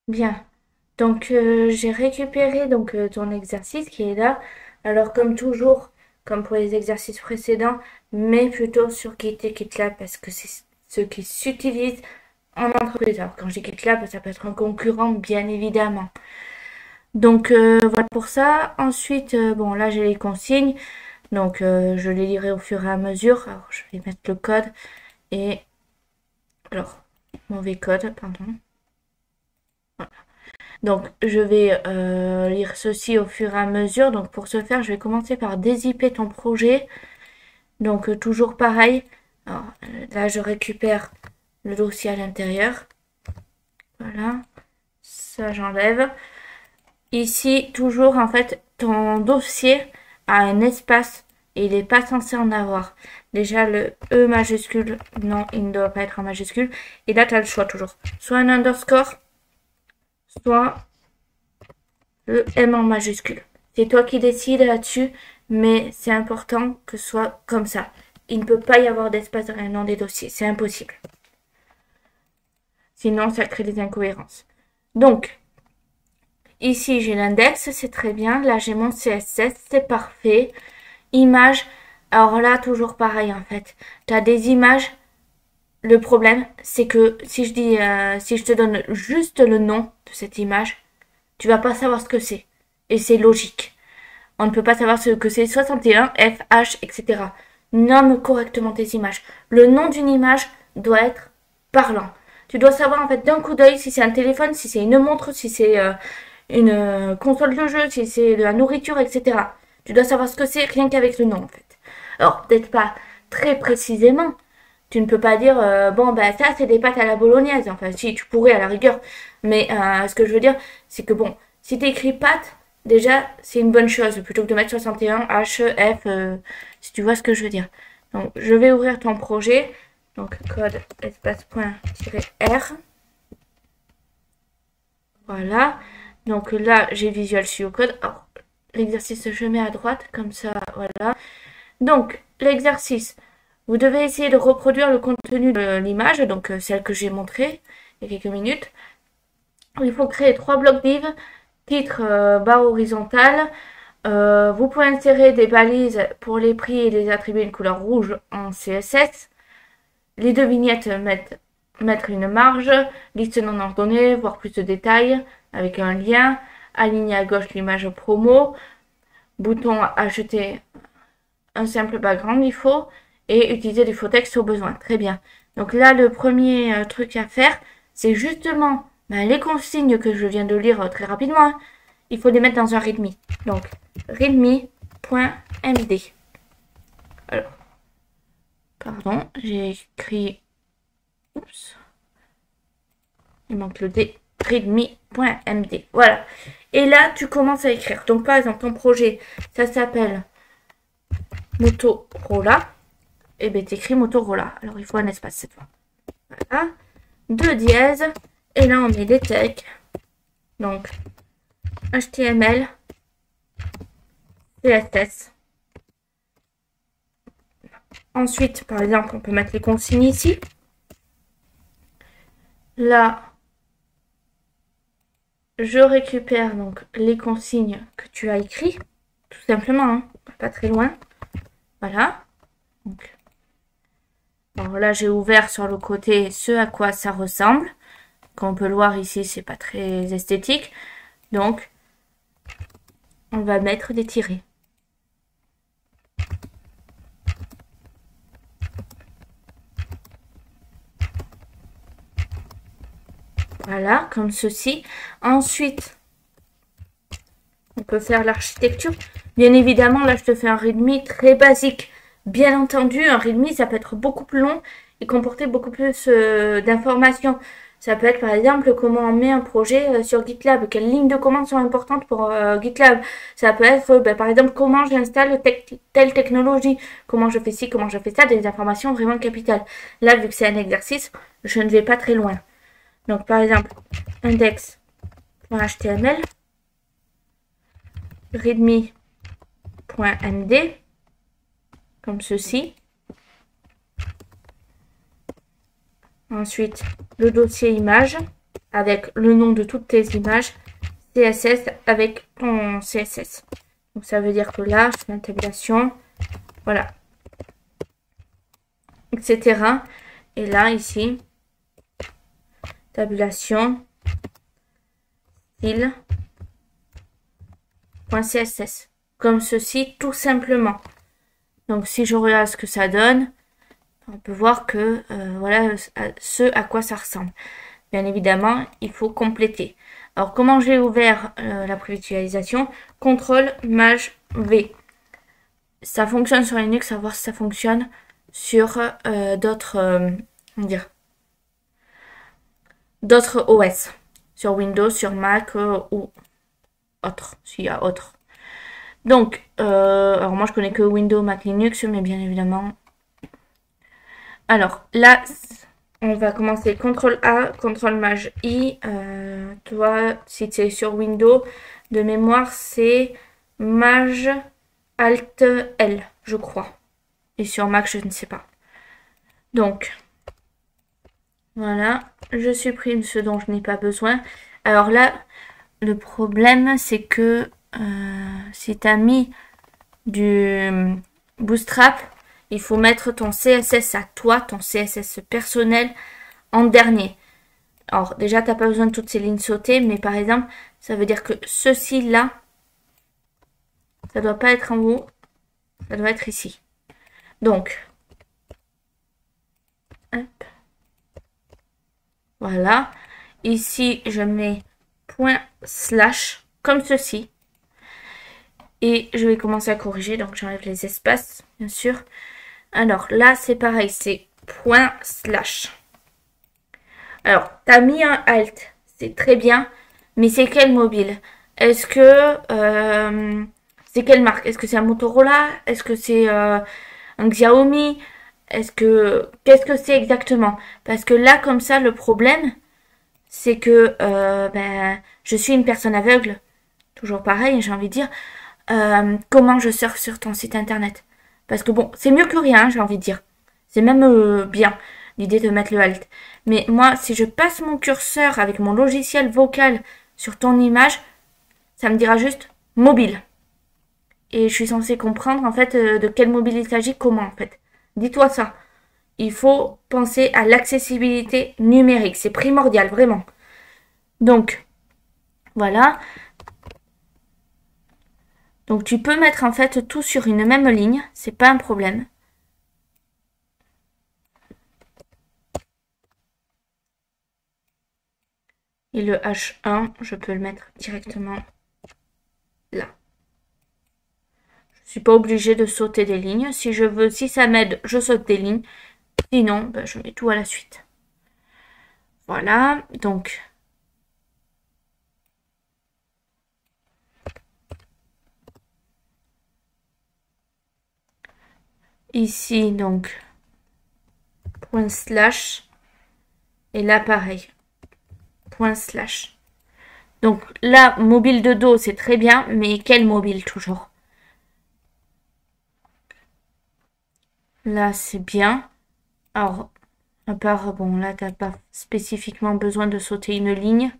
Bien. Donc, j'ai récupéré ton exercice qui est là. Alors, comme toujours, comme pour les exercices précédents, mais plutôt sur Git et GitLab parce que c'est ce qui s'utilise en entreprise. Alors, quand je dis GitLab, ça peut être un concurrent, bien évidemment. Donc, voilà pour ça. Ensuite, bon, là, j'ai les consignes. Donc, je les lirai au fur et à mesure. Alors, je vais mettre le code et... Alors, mauvais code, pardon. Donc, je vais lire ceci au fur et à mesure. Donc, pour ce faire, je vais commencer par dézipper ton projet. Donc, toujours pareil. Alors, là, je récupère le dossier à l'intérieur. Voilà. Ça, j'enlève. Ici, toujours, en fait, ton dossier a un espace et il n'est pas censé en avoir. Déjà, le E majuscule, non, il ne doit pas être en majuscule. Et là, tu as le choix toujours. Soit un underscore, soit le M en majuscule. C'est toi qui décides là-dessus, mais c'est important que ce soit comme ça. Il ne peut pas y avoir d'espace dans le nom des dossiers, c'est impossible. Sinon, ça crée des incohérences. Donc, ici, j'ai l'index, c'est très bien. Là, j'ai mon CSS, c'est parfait. Images, alors là, toujours pareil en fait. Tu as des images. Le problème, c'est que si je te donne juste le nom de cette image, tu vas pas savoir ce que c'est. Et c'est logique. On ne peut pas savoir ce que c'est 61, F, H, etc. Nomme correctement tes images. Le nom d'une image doit être parlant. Tu dois savoir en fait d'un coup d'œil si c'est un téléphone, si c'est une montre, si c'est une console de jeu, si c'est de la nourriture, etc. Tu dois savoir ce que c'est rien qu'avec le nom en fait. Alors peut-être pas très précisément. Tu ne peux pas dire bon bah ça c'est des pâtes à la bolognaise. Enfin si tu pourrais à la rigueur. Mais ce que je veux dire c'est que bon si tu écris pâtes déjà, c'est une bonne chose, plutôt que de mettre 61, H, F, si tu vois ce que je veux dire. Donc, je vais ouvrir ton projet. Donc, code espace point -r. Voilà. Donc là, j'ai Visual Studio Code. Alors, l'exercice, je mets à droite, comme ça, voilà. Donc, l'exercice. Vous devez essayer de reproduire le contenu de l'image, donc celle que j'ai montrée il y a quelques minutes. Il faut créer 3 blocs div, titre, barre horizontale. Vous pouvez insérer des balises pour les prix et les attribuer une couleur rouge en CSS. Les deux vignettes mettre une marge, liste non ordonnée, voir plus de détails avec un lien, aligner à gauche l'image promo, bouton acheter un simple background il faut, et utiliser du faux texte au besoin. Très bien. Donc là, le premier truc à faire, c'est justement les consignes que je viens de lire très rapidement. Hein. Il faut les mettre dans un readme. Donc, readme.md. Alors, pardon, j'ai écrit... Oups. Il manque le D. readme.md. Voilà. Et là, tu commences à écrire. Donc, par exemple, ton projet, ça s'appelle Motorola. Et bien, tu écris Motorola. Alors, il faut un espace cette fois. Voilà. 2 dièses. Et là, on met des tags. Donc, HTML, CSS. Ensuite, par exemple, on peut mettre les consignes ici. Là, je récupère donc les consignes que tu as écrites, tout simplement, hein, pas très loin. Voilà. Donc, alors là, j'ai ouvert sur le côté ce à quoi ça ressemble. Comme on peut le voir ici, c'est pas très esthétique. Donc, on va mettre des tirets. Voilà, comme ceci. Ensuite, on peut faire l'architecture. Bien évidemment, là, je te fais un readme très basique. Bien entendu, un readme, ça peut être beaucoup plus long et comporter beaucoup plus d'informations. Ça peut être par exemple comment on met un projet sur GitLab, quelles lignes de commande sont importantes pour GitLab. Ça peut être par exemple comment j'installe telle technologie, comment je fais ci, comment je fais ça, des informations vraiment capitales. Là, vu que c'est un exercice, je ne vais pas très loin. Donc par exemple, index.html, readme.md, comme ceci. Ensuite, le dossier image. avec le nom de toutes tes images CSS avec ton CSS. Donc ça veut dire que là, je fais une tabulation, voilà, etc. Et là, ici, tabulation, style, .css. Comme ceci, tout simplement. Donc si je regarde ce que ça donne, on peut voir que voilà ce à quoi ça ressemble. Bien évidemment, il faut compléter. Alors, comment j'ai ouvert la prévisualisation? CTRL Maj V. Ça fonctionne sur Linux, à voir si ça fonctionne sur d'autres OS. Sur Windows, sur Mac ou autre, s'il y a autre. Donc, alors moi je connais que Windows, Mac, Linux, mais bien évidemment. Alors, là, on va commencer CTRL A, CTRL Maj I. Toi, si tu es sur Windows, de mémoire, c'est Maj Alt L, je crois. Et sur Mac, je ne sais pas. Donc, voilà. Je supprime ce dont je n'ai pas besoin. Alors là, le problème, c'est que si tu as mis du Bootstrap, il faut mettre ton CSS à toi, ton CSS personnel, en dernier. Alors, déjà, tu n'as pas besoin de toutes ces lignes sautées, mais par exemple, ça veut dire que ceci-là, ça ne doit pas être en haut, ça doit être ici. Donc, hop, voilà. Ici, je mets ./ comme ceci. Et je vais commencer à corriger, donc j'enlève les espaces, bien sûr. Alors, là, c'est pareil, c'est ./ Alors, tu as mis un Alt, c'est très bien, mais c'est quel mobile? Est-ce que c'est quelle marque? Est-ce que c'est un Motorola? Est-ce que c'est un Xiaomi? Qu'est-ce que c'est exactement? Parce que là, comme ça, le problème, c'est que je suis une personne aveugle. Toujours pareil, j'ai envie de dire. Comment je surfe sur ton site internet? Parce que bon, c'est mieux que rien, j'ai envie de dire. C'est même bien l'idée de mettre le Alt. Mais moi, si je passe mon curseur avec mon logiciel vocal sur ton image, ça me dira juste mobile. Et je suis censée comprendre en fait de quel mobile il s'agit, comment en fait. Dis-toi ça. Il faut penser à l'accessibilité numérique. C'est primordial, vraiment. Donc, voilà. Donc tu peux mettre en fait tout sur une même ligne. C'est pas un problème. Et le H1, je peux le mettre directement là. Je suis pas obligée de sauter des lignes. Si je veux, si ça m'aide, je saute des lignes. Sinon, ben, je mets tout à la suite. Voilà, donc. Ici, donc, ./ et là, pareil, ./. Donc là, mobile de dos, c'est très bien, mais quel mobile toujours? Là, c'est bien. Alors, à part, bon, là, t'as pas spécifiquement besoin de sauter une ligne.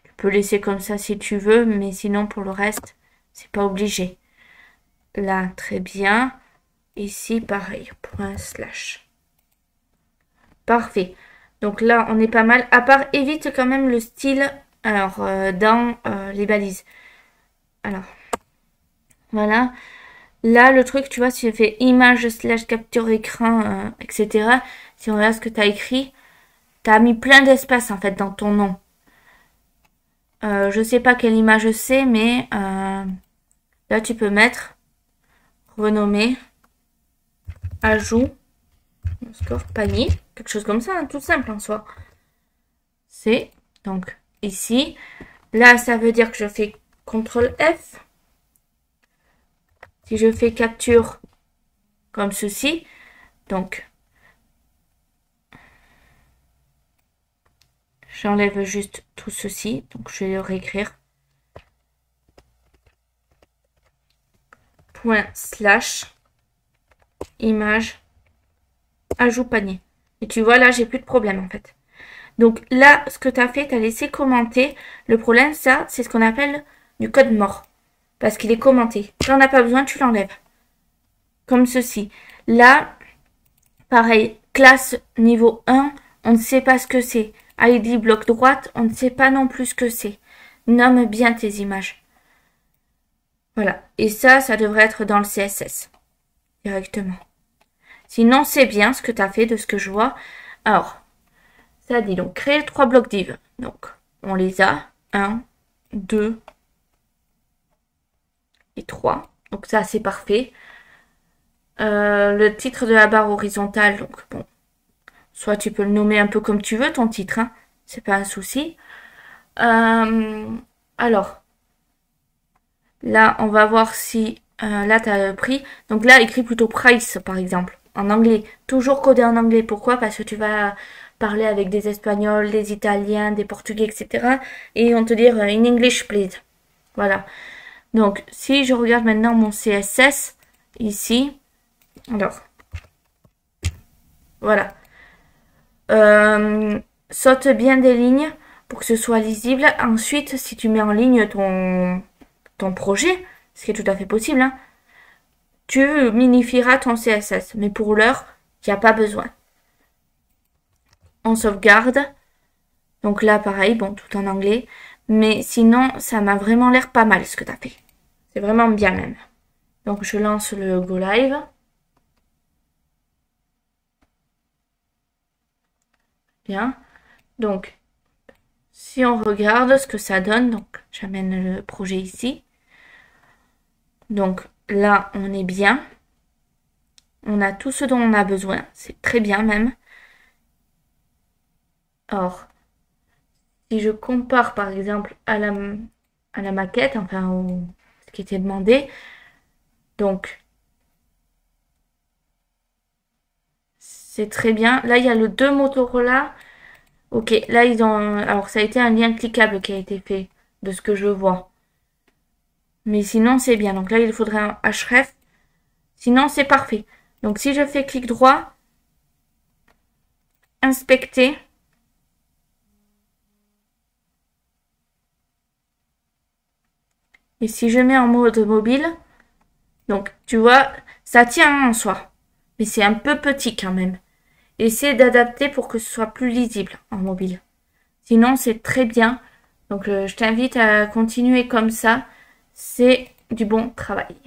Tu peux laisser comme ça si tu veux, mais sinon, pour le reste, c'est pas obligé. Là, très bien. Ici, pareil, ./. Parfait. Donc là, on est pas mal. À part, évite quand même le style alors, dans les balises. Alors, voilà. Là, le truc, tu vois, si je fais image / capture écran, etc. Si on regarde ce que tu as écrit, tu as mis plein d'espace en fait dans ton nom. Je sais pas quelle image c'est, mais là, tu peux mettre renommer, ajout, score, panier, quelque chose comme ça, hein, tout simple en soi. C'est donc ici. Là, ça veut dire que je fais CTRL F. Si je fais capture comme ceci, donc j'enlève juste tout ceci, donc je vais le réécrire. ./ image ajout panier. Et tu vois là, j'ai plus de problème en fait. Donc là, ce que tu as fait, tu as laissé commenter. Le problème, ça, c'est ce qu'on appelle du code mort. Parce qu'il est commenté. Tu n'en as pas besoin, tu l'enlèves. Comme ceci. Là, pareil, classe niveau 1, on ne sait pas ce que c'est. ID bloc droite, on ne sait pas non plus ce que c'est. Nomme bien tes images. Voilà. Et ça devrait être dans le CSS. Directement. Sinon, c'est bien ce que tu as fait de ce que je vois. Alors, ça dit donc créer 3 blocs div. Donc, on les a. 1, 2 et 3. Donc ça, c'est parfait. Le titre de la barre horizontale, donc bon. Soit tu peux le nommer un peu comme tu veux, ton titre. Hein, c'est pas un souci. Alors, là, on va voir si... là, tu as le prix. Donc là, écrit plutôt price, par exemple. En anglais. Toujours codé en anglais. Pourquoi? Parce que tu vas parler avec des Espagnols, des Italiens, des Portugais, etc. Et on te dire in English, please. Voilà. Donc, si je regarde maintenant mon CSS, ici, alors, voilà. Saute bien des lignes pour que ce soit lisible. Ensuite, si tu mets en ligne ton projet, ce qui est tout à fait possible, hein, tu minifieras ton CSS. Mais pour l'heure, il n'y a pas besoin. On sauvegarde. Donc là, pareil, bon, tout en anglais. Mais sinon, ça m'a vraiment l'air pas mal ce que tu as fait. C'est vraiment bien même. Donc, je lance le Go Live. Bien. Donc, si on regarde ce que ça donne, donc j'amène le projet ici. Donc là, on est bien. On a tout ce dont on a besoin. C'est très bien même. Or, si je compare par exemple à la maquette, enfin ce qui était demandé, donc c'est très bien. Là, il y a le 2 Motorola. Ok, là ils ont... Alors ça a été un lien cliquable qui a été fait, de ce que je vois. Mais sinon c'est bien. Donc là il faudrait un href. Sinon c'est parfait. Donc si je fais clic droit, inspecter. Et si je mets en mode mobile, donc tu vois, ça tient en soi. Mais c'est un peu petit quand même. Essayez d'adapter pour que ce soit plus lisible en mobile. Sinon, c'est très bien. Donc, je t'invite à continuer comme ça. C'est du bon travail.